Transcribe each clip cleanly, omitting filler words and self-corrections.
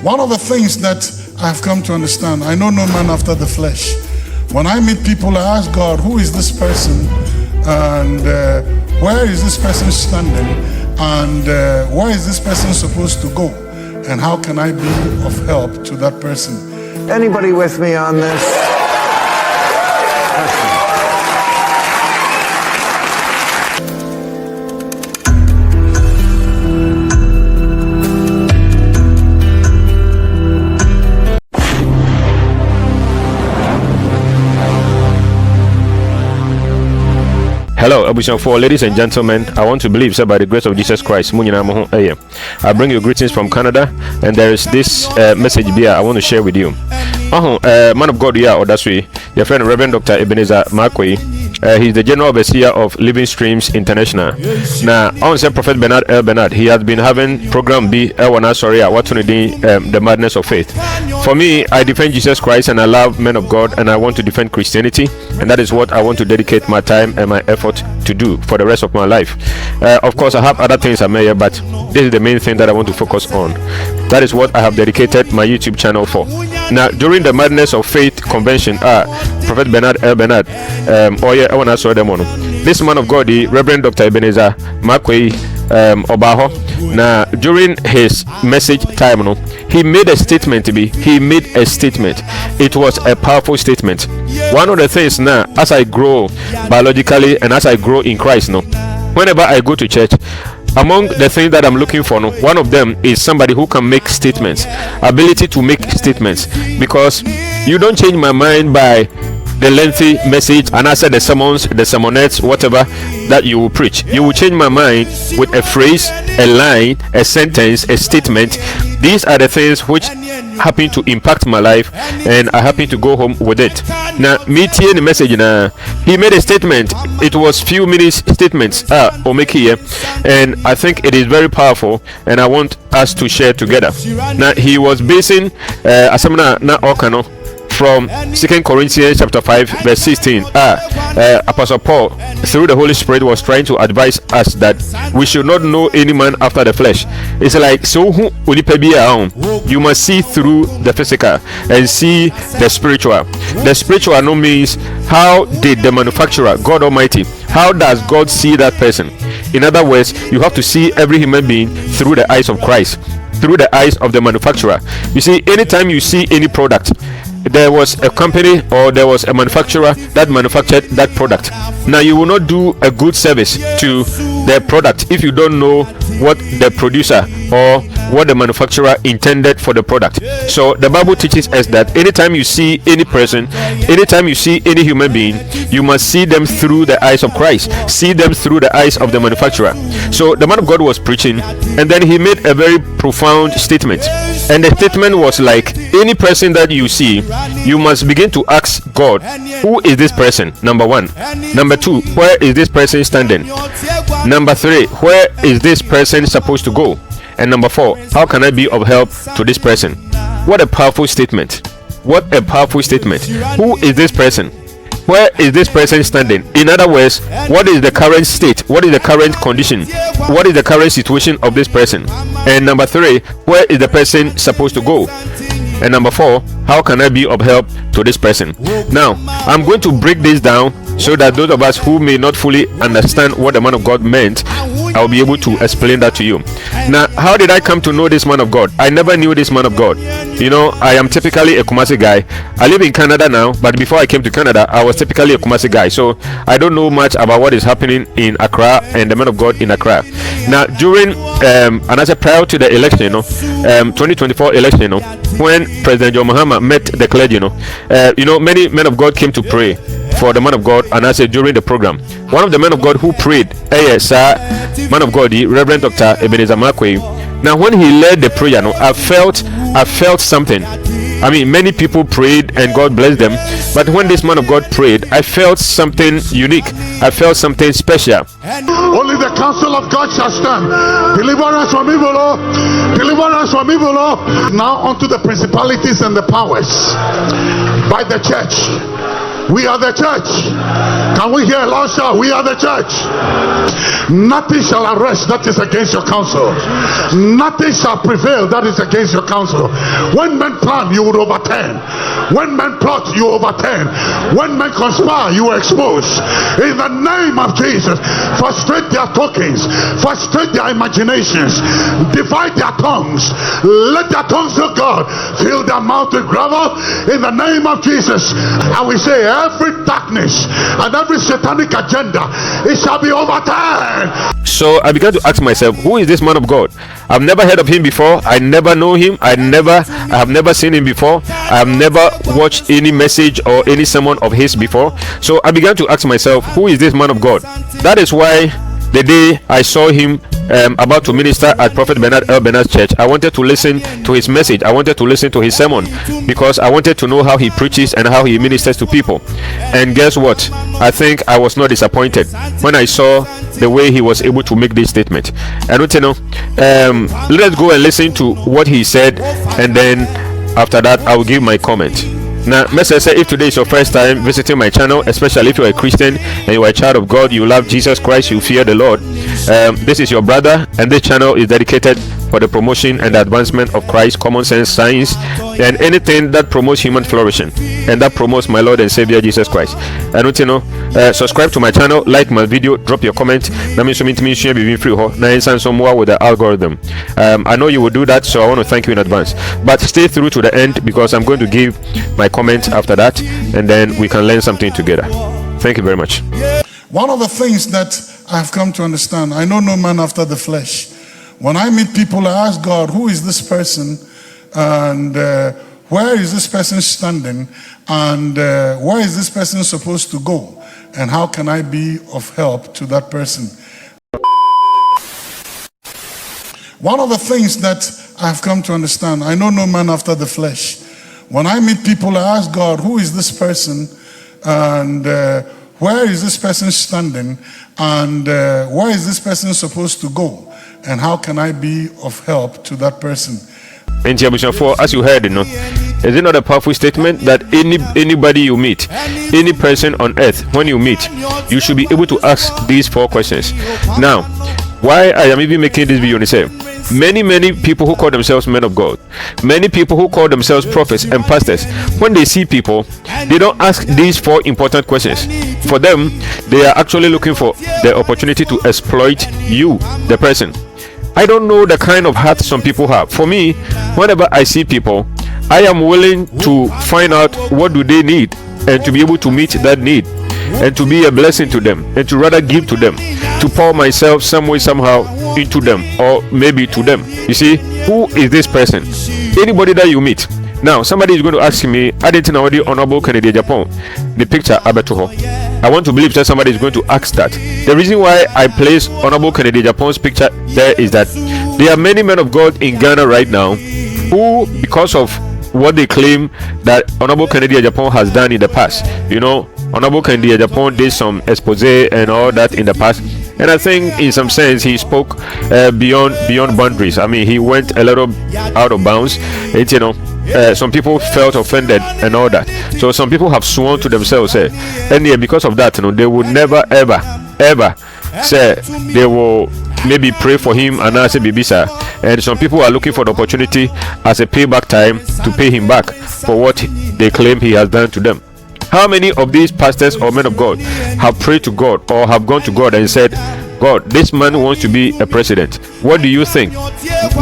One of the things that I've come to understand, I know no man after the flesh. When I meet people, I ask God, who is this person? And where is this person standing? And where is this person supposed to go? And how can I be of help to that person? Anybody with me on this? Hello, for ladies and gentlemen. I want to believe, by the grace of Jesus Christ, I bring you greetings from Canada, and there is this message here I want to share with you. Man of God, or that's way, your friend Rev Dr. Ebenezer Markwei. He's the General Overseer of Living Streams International. Now, I want to say Prophet Bernard Elbernard. He has been having program B, the Madness of Faith. For me, I defend Jesus Christ and I love men of God, and I want to defend Christianity, and that is what I want to dedicate my time and my effort to do for the rest of my life. Of course, I have other things I may, but this is the main thing that I want to focus on. That is what I have dedicated my YouTube channel for. Now, during the Madness of Faith convention, Prophet Bernard Elbernard, this man of God, the Rev Dr. Ebenezer Markwei, Obaho. Now, during his message time, he made a statement. It was a powerful statement. One of the things now, as I grow biologically and as I grow in Christ, whenever I go to church, among the things that I'm looking for, one of them is somebody who can make statements, ability to make statements, because you don't change my mind by the lengthy message and answer the sermons, the sermonettes, whatever that you will preach. You will change my mind with a phrase, a line, a sentence, a statement. These are the things which happen to impact my life, and I happen to go home with it. Now, me the message he made a statement. It was few minutes statements and I think it is very powerful, and I want us to share together. Now, he was basing from 2 Corinthians chapter 5 verse 16. Apostle Paul, through the Holy Spirit, was trying to advise us that we should not know any man after the flesh. It's like, so you must see through the physical and see the spiritual. The spiritual no means, how did the manufacturer, God Almighty, how does God see that person? In other words, you have to see every human being through the eyes of Christ, through the eyes of the manufacturer. You see, anytime you see any product, there was a company or there was a manufacturer that manufactured that product. Now, you will not do a good service to the product if you don't know what the producer or what the manufacturer intended for the product. So the Bible teaches us that anytime you see any person, anytime you see any human being, you must see them through the eyes of Christ, see them through the eyes of the manufacturer. So the man of God was preaching, and then he made a very profound statement, and the statement was like, any person that you see, you must begin to ask God, who is this person? Number one. Number two, where is this person standing? Number three, where is this person supposed to go? And number four, how can I be of help to this person? What a powerful statement. What a powerful statement. Who is this person? Where is this person standing? In other words, what is the current state? What is the current condition? What is the current situation of this person? And number three, where is the person supposed to go? And number four, how can I be of help to this person? Now, I'm going to break this down so that those of us who may not fully understand what the man of God meant, I'll be able to explain that to you. Now, how did I come to know this man of God? I never knew this man of God. You know, I am typically a Kumasi guy. I live in Canada now, but before I came to Canada, I was typically a Kumasi guy. So I don't know much about what is happening in Accra and the man of God in Accra. Now, during and as a prior to the election, 2024 election, when President John Mahama met the clergy, many men of God came to pray for the man of God, and I said during the program, one of the men of God who prayed, man of God, the Rev Dr. Ebenezer Markwei. Now, when he led the prayer, I felt something. I mean, many people prayed and God blessed them, but when this man of God prayed, I felt something unique. I felt something special. Only the counsel of God shall stand. Deliver us from evil, Lord. Deliver us from evil, Lord. Now unto the principalities and the powers by the church. We are the church. Can we hear a loud shout? We are the church. Nothing shall arrest that is against your counsel. Nothing shall prevail that is against your counsel. When men plan, you will overturn. When men plot, you overturn. When men conspire, you will expose. In the name of Jesus, frustrate their talkings, frustrate their imaginations, divide their tongues, let their tongues of God fill their mouth with gravel. In the name of Jesus, and we say every darkness and every satanic agenda, it shall be overturned. So I began to ask myself, who is this man of God? I've never heard of him before. I never know him. I have never seen him before. I have never watched any message or any sermon of his before. So I began to ask myself, who is this man of God? That is why the day I saw him about to minister at Prophet Bernard Elbernard's church, I wanted to listen to his message. I wanted to listen to his sermon because I wanted to know how he preaches and how he ministers to people. And guess what? I think I was not disappointed when I saw the way he was able to make this statement. I don't know. Let's go and listen to what he said, and then after that I will give my comment. Now, if today is your first time visiting my channel, especially if you're a Christian and you are a child of God, you love Jesus Christ, you fear the Lord, this is your brother, and this channel is dedicated for the promotion and the advancement of Christ, common sense, science, and anything that promotes human flourishing and that promotes my Lord and Savior Jesus Christ. I don't know. Subscribe to my channel, like my video, drop your comment. That means something share be free. Now some more with the algorithm. I know you will do that, so I want to thank you in advance. But stay through to the end because I'm going to give my comment after that, and then we can learn something together. Thank you very much. One of the things that I've come to understand, I know no man after the flesh. When I meet people, I ask God, who is this person, and where is this person standing, and where is this person supposed to go, and how can I be of help to that person? One of the things that I've come to understand, I know no man after the flesh. When I meet people, I ask God, who is this person, and where is this person standing, and where is this person supposed to go, and how can I be of help to that person? And as you heard, is it not a powerful statement that anybody you meet, any person on earth, when you meet, you should be able to ask these 4 questions. Now, why I am even making this video, many people who call themselves men of God, many people who call themselves prophets and pastors, when they see people, they don't ask these 4 important questions. For them, they are actually looking for the opportunity to exploit you, the person. I don't know the kind of heart some people have. For me, whenever I see people, I am willing to find out what do they need and to be able to meet that need and to be a blessing to them and to rather give to them, to pour myself some way somehow into them or maybe to them. You see, who is this person? Anybody that you meet. Now, somebody is going to ask me, I didn't know the Honorable Kennedy Japan, the picture Abetoho. I want to believe that somebody is going to ask that. The reason why I place Honorable Kennedy Japan's picture there is that there are many men of God in Ghana right now who, because of what they claim that Honorable Kennedy Japan has done in the past, Honorable Kennedy Japan did some expose and all that in the past, and I think in some sense he spoke beyond boundaries. I mean, he went a little out of bounds. Some people felt offended and all that. So some people have sworn to themselves, and because of that, they would never ever say they will maybe pray for him and I say Bibisa. And some people are looking for the opportunity as a payback time to pay him back for what they claim he has done to them. How many of these pastors or men of God have prayed to God or have gone to God and said, God, this man wants to be a president. What do you think?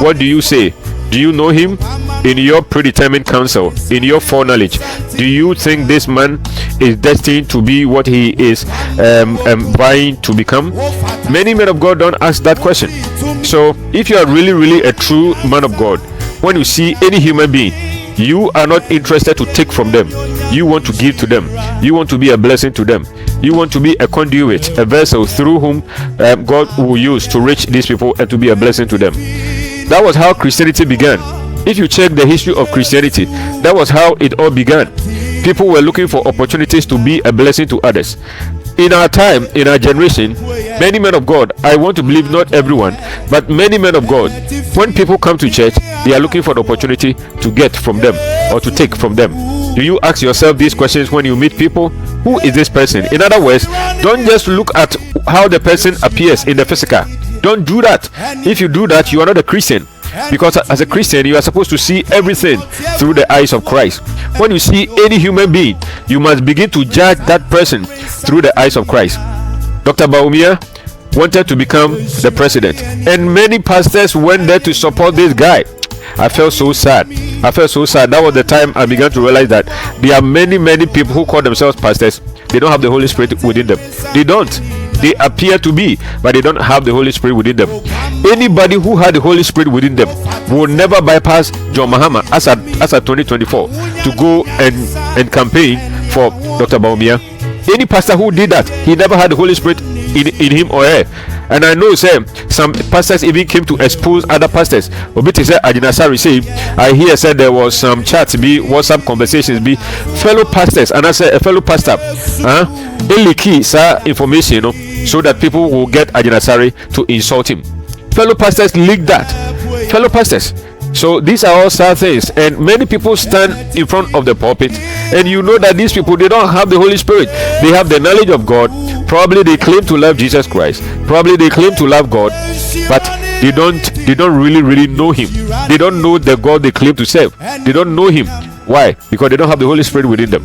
What do you say? Do you know him? In your predetermined counsel, in your foreknowledge, do you think this man is destined to be what he is vying to become? Many men of God don't ask that question. So if you are really a true man of God, when you see any human being, you are not interested to take from them. You want to give to them. You want to be a blessing to them. You want to be a conduit, a vessel through whom God will use to reach these people and to be a blessing to them. That was how Christianity began. If you check the history of Christianity, that was how it all began. People were looking for opportunities to be a blessing to others. In our time, in our generation, many men of God, I want to believe not everyone, but many men of God, when people come to church, they are looking for the opportunity to get from them or to take from them. Do you ask yourself these questions when you meet people? Who is this person? In other words, don't just look at how the person appears in the physical. Don't do that. If you do that, you are not a Christian. Because as a Christian, you are supposed to see everything through the eyes of Christ. When you see any human being, you must begin to judge that person through the eyes of Christ. Dr. Bawumia wanted to become the president, and many pastors went there to support this guy. I felt so sad. That was the time I began to realize that there are many people who call themselves pastors. They don't have the Holy Spirit within them. They don't. They appear to be, but they don't have the Holy Spirit within them. Anybody who had the Holy Spirit within them will never bypass John Mahama as at 2024 to go and campaign for Dr. Bawumia. Any pastor who did that, he never had the Holy Spirit in him or her. And I know some pastors even came to expose other pastors. Obiti said, I hear said there was some chats, WhatsApp conversations, fellow pastors, and I said a fellow pastor, key information, so that people will get Ajinasari to insult him. Fellow pastors leaked that. Fellow pastors. So these are all sad things, and many people stand in front of the pulpit, and you know that these people, they don't have the Holy Spirit. They have the knowledge of God. Probably they claim to love Jesus Christ. Probably they claim to love God, but they don't really know Him. They don't know the God they claim to serve. They don't know Him. Why? Because they don't have the Holy Spirit within them.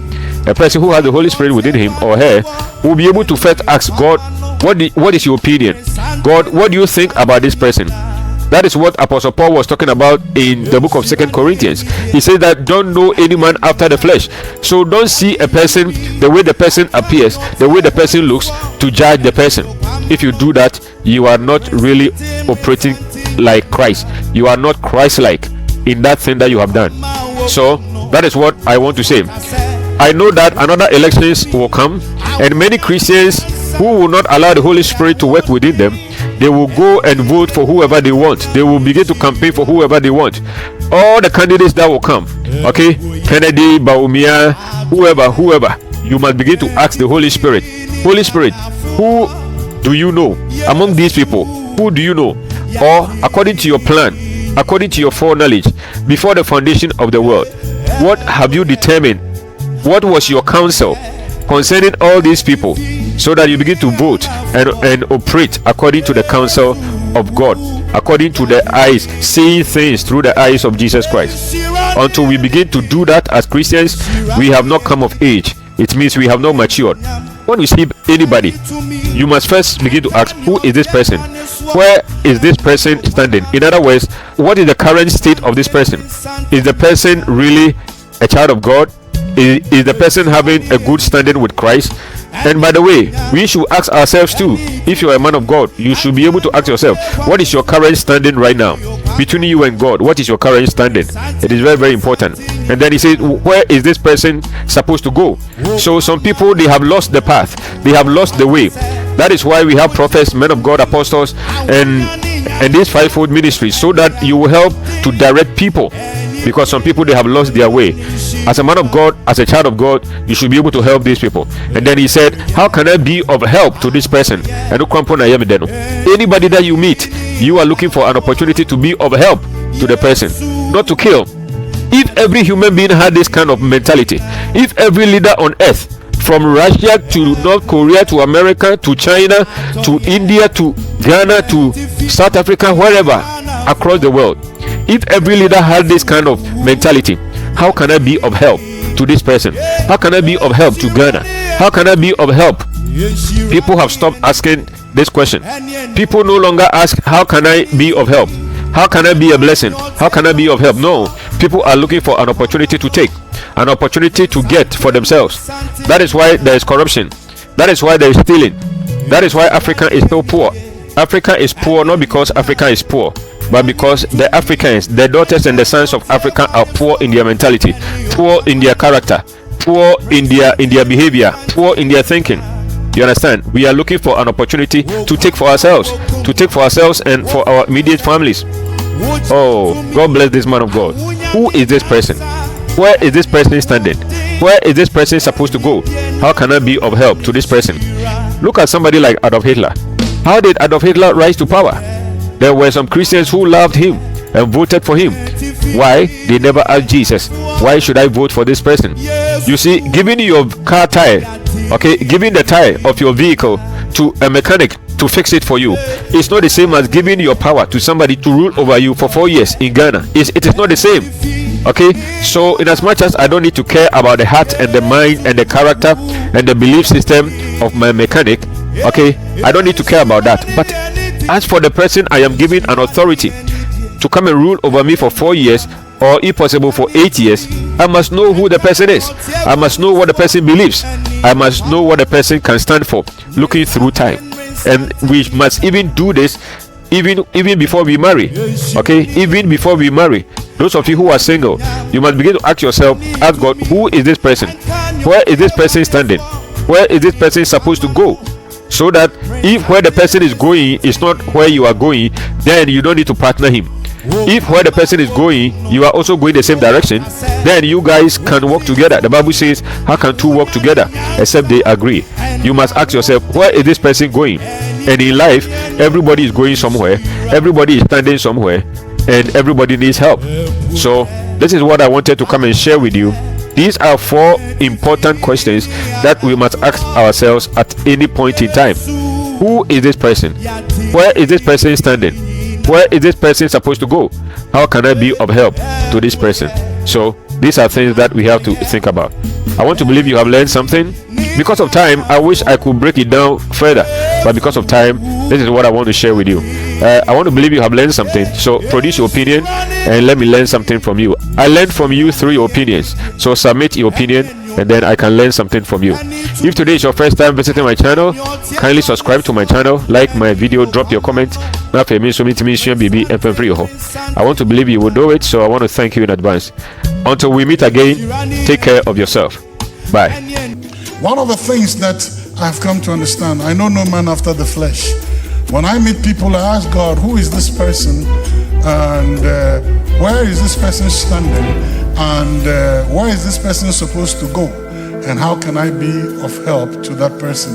A person who has the Holy Spirit within him or her will be able to first ask God, what is your opinion? God, what do you think about this person? That is what Apostle Paul was talking about in the book of 2 Corinthians. He said that don't know any man after the flesh. So don't see a person the way the person appears, the way the person looks, to judge the person. If you do that, you are not really operating like Christ. You are not Christ-like in that thing that you have done. So that is what I want to say. I know that another elections will come, and many Christians who will not allow the Holy Spirit to work within them, they will go and vote for whoever they want. They will begin to campaign for whoever they want. All the candidates that will come, okay, Kennedy, Bawumia, whoever, you must begin to ask the Holy Spirit, Holy Spirit, who do you know among these people? Who do you know? Or according to your plan, according to your foreknowledge, before the foundation of the world, what have you determined? What was your counsel concerning all these people, so that you begin to vote and operate according to the counsel of God, according to the eyes, seeing things through the eyes of Jesus Christ. Until we begin to do that as Christians, we have not come of age. It means we have not matured. When you see anybody, you must first begin to ask, who is this person? Where is this person standing? In other words, what is the current state of this person? Is the person really a child of God? Is the person having a good standing with Christ? And by the way, we should ask ourselves too. If you are a man of God, you should be able to ask yourself, what is your current standing right now between you and God? What is your current standing? It is very important. And then he said, where is this person supposed to go? So some people, they have lost the path, they have lost the way. That is why we have prophets, men of God, apostles, and these fivefold ministries, so that you will help to direct people. Because some people, they have lost their way. As a man of God, as a child of God, you should be able to help these people. And then he said, how can I be of help to this person? Anybody that you meet, you are looking for an opportunity to be of help to the person, not to kill. If every human being had this kind of mentality, if every leader on earth, from Russia to North Korea to America to China to India to Ghana to South Africa, wherever across the world, if every leader had this kind of mentality, how can I be of help to this person? How can I be of help to Ghana? How can I be of help? People have stopped asking this question. People no longer ask, how can I be of help? How can I be a blessing? How can I be of help? No, people are looking for an opportunity to take, an opportunity to get for themselves. That is why there is corruption. That is why there is stealing. That is why Africa is so poor. Africa is poor not because Africa is poor, but because the Africans, the daughters and the sons of Africa, are poor in their mentality, poor in their character, poor in their behavior, poor in their thinking. You understand? We are looking for an opportunity to take for ourselves, and for our immediate families. Oh, God bless this man of God. Who is this person? Where is this person standing? Where is this person supposed to go? How can I be of help to this person? Look at somebody like Adolf Hitler. How did Adolf Hitler rise to power? There were some Christians who loved him and voted for him. Why? They never asked Jesus, why should I vote for this person? You see, giving your car tire Okay, giving the tire of your vehicle to a mechanic to fix it for you is not the same as giving your power to somebody to rule over you for 4 years in Ghana. It is not the same. Okay, so in as much as I don't need to care about the heart and the mind and the character and the belief system of my mechanic, okay, I don't need to care about that. But as for the person I am giving an authority to come and rule over me for 4 years, or if possible for 8 years, I must know who the person is. I must know what the person believes. I must know what the person can stand for, looking through time. And we must even do this even before we marry. Okay, even before we marry. Those of you who are single, you must begin to ask yourself, ask God, who is this person? Where is this person standing? Where is this person supposed to go? So that if where the person is going is not where you are going, then you don't need to partner him. If where the person is going, you are also going the same direction, then you guys can work together. The Bible says, how can two work together except they agree? You must ask yourself, where is this person going? And in life, everybody is going somewhere, everybody is standing somewhere, and everybody needs help. So this is what I wanted to come and share with you. These are 4 important questions that we must ask ourselves at any point in time. Who is this person? Where is this person standing? Where is this person supposed to go? How can I be of help to this person? So these are things that we have to think about. I want to believe you have learned something. Because of time, I wish I could break it down further, but because of time, this is what I want to share with you. I want to believe you have learned something, so produce your opinion and let me learn something from you. I learned from you through your opinions, so submit your opinion and then I can learn something from you. If today is your first time visiting my channel, kindly subscribe to my channel, like my video, drop your comment. I want to believe you will do it, so I want to thank you in advance. Until we meet again, take care of yourself. Bye. One of the things that I've come to understand, I know no man after the flesh. When I meet people, I ask God, who is this person? And where is this person standing? And where is this person supposed to go? And how can I be of help to that person?